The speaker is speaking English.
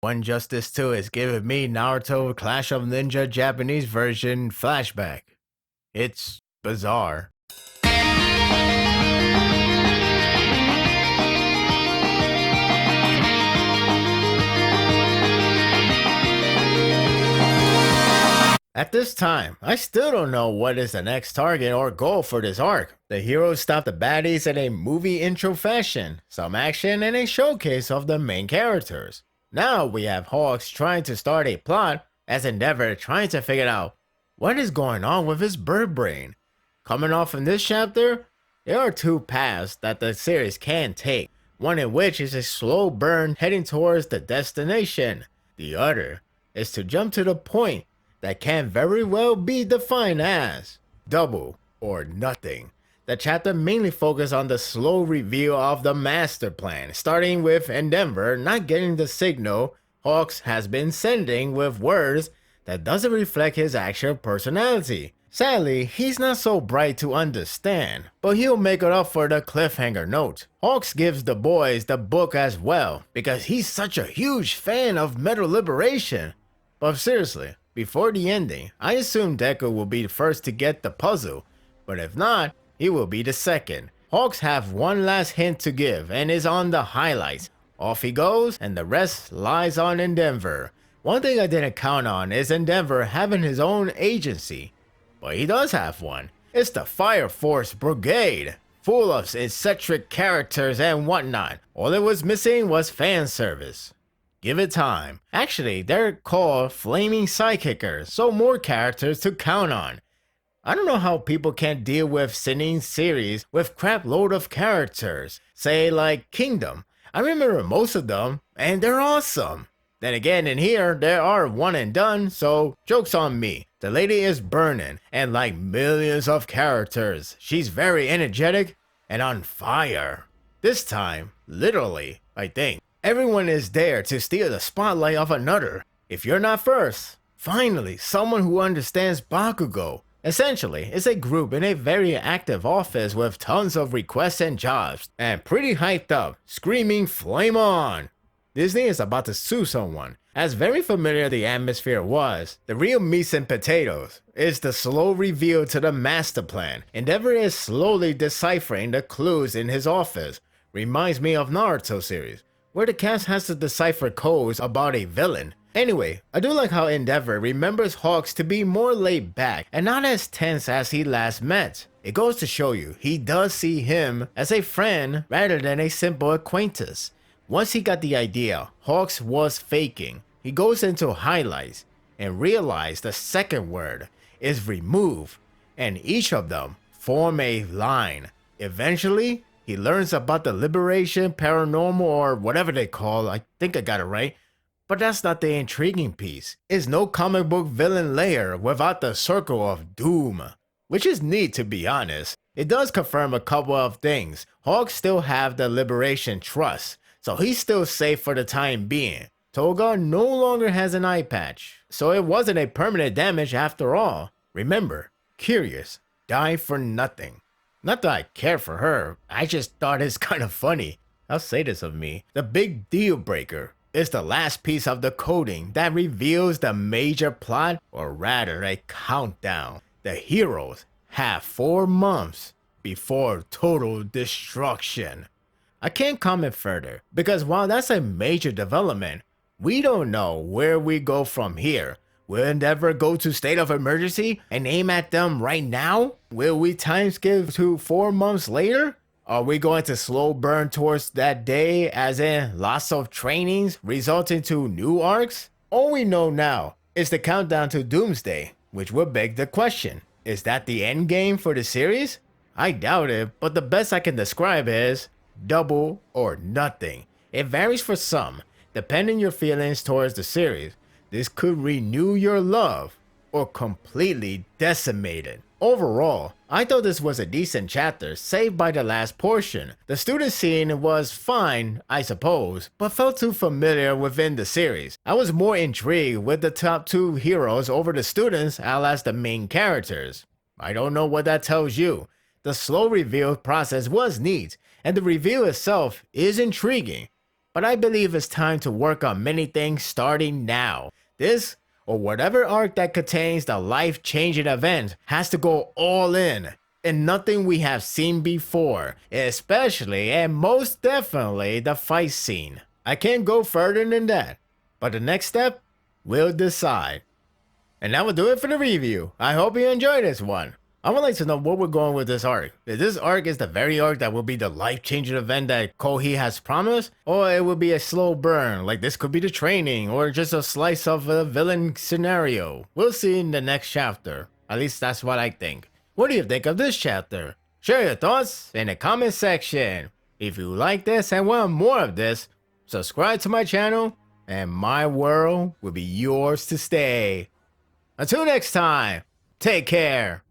One Justice 2 is giving me Naruto Clash of Ninja Japanese version flashback. It's bizarre. At this time, I still don't know what is the next target or goal for this arc. The heroes stop the baddies in a movie intro fashion, some action, and a showcase of the main characters. Now we have Hawks trying to start a plot as Endeavor trying to figure out what is going on with his bird brain. Coming off in this chapter, there are two paths that the series can take, one in which is a slow burn heading towards the destination. The other is to jump to the point that can very well be defined as double or nothing. The chapter mainly focuses on the slow reveal of the master plan, starting with Endeavor not getting the signal Hawks has been sending with words that doesn't reflect his actual personality. Sadly, he's not so bright to understand, but he'll make it up for the cliffhanger note. Hawks gives the boys the book as well, because he's such a huge fan of Metal Liberation. But seriously, before the ending, I assume Deku will be the first to get the puzzle, but if not, he will be the second. Hawks have one last hint to give and is on the highlights. Off he goes, and the rest lies on Endeavor. One thing I didn't count on is Endeavor having his own agency, but he does have one. It's the Fire Force Brigade, full of eccentric characters and whatnot. All it was missing was fan service. Give it time. Actually, they're called Flaming Sidekickers, so more characters to count on. I don't know how people can't deal with sending series with crap load of characters. Say like Kingdom. I remember most of them, and they're awesome. Then again, in here, there are one and done, so joke's on me. The lady is burning, and like millions of characters, she's very energetic and on fire. This time, literally, I think. Everyone is there to steal the spotlight of another. If you're not first, finally, someone who understands Bakugo. Essentially, it's a group in a very active office with tons of requests and jobs, and pretty hyped up, screaming flame on. Disney is about to sue someone. As very familiar the atmosphere was, the real meat and potatoes is the slow reveal to the master plan. Endeavor is slowly deciphering the clues in his office. Reminds me of Naruto series, where the cast has to decipher codes about a villain. Anyway, I do like how Endeavor remembers Hawks to be more laid back and not as tense as he last met. It goes to show you, he does see him as a friend rather than a simple acquaintance. Once he got the idea Hawks was faking, he goes into highlights and realizes the second word is remove, and each of them form a line. Eventually, he learns about the liberation, paranormal, or whatever they call, I think I got it right. But that's not the intriguing piece. It's no comic book villain layer without the circle of doom. Which is neat, to be honest. It does confirm a couple of things. Hawks still have the liberation trust, so he's still safe for the time being. Toga no longer has an eye patch, so it wasn't a permanent damage after all. Remember, Curious died for nothing. Not that I care for her, I just thought it's kind of funny. I'll say this of me. The big deal breaker is the last piece of the coding that reveals the major plot, or rather a countdown. The heroes have 4 months before total destruction. I can't comment further, because while that's a major development, we don't know where we go from here. Will Endeavor go to state of emergency and aim at them right now? Will we time skip to 4 months later? Are we going to slow burn towards that day, as in lots of trainings resulting to new arcs? All we know now is the countdown to Doomsday, which would beg the question, is that the end game for the series? I doubt it, but the best I can describe is double or nothing. It varies for some, depending your feelings towards the series. This could renew your love or completely decimate it. Overall, I thought this was a decent chapter, save by the last portion. The student scene was fine, I suppose, but felt too familiar within the series. I was more intrigued with the top 2 heroes over the students as the main characters. I don't know what that tells you. The slow reveal process was neat, and the reveal itself is intriguing, but I believe it's time to work on many things starting now. This, or whatever arc that contains the life-changing event, has to go all in, and nothing we have seen before, especially and most definitely the fight scene. I can't go further than that, but the next step will decide. And that will do it for the review. I hope you enjoyed this one. I would like to know where we're going with this arc. If this arc is the very arc that will be the life-changing event that Kohi has promised, or it will be a slow burn, like this could be the training, or just a slice of a villain scenario. We'll see in the next chapter. At least that's what I think. What do you think of this chapter? Share your thoughts in the comment section. If you like this and want more of this, subscribe to my channel, and my world will be yours to stay. Until next time, take care.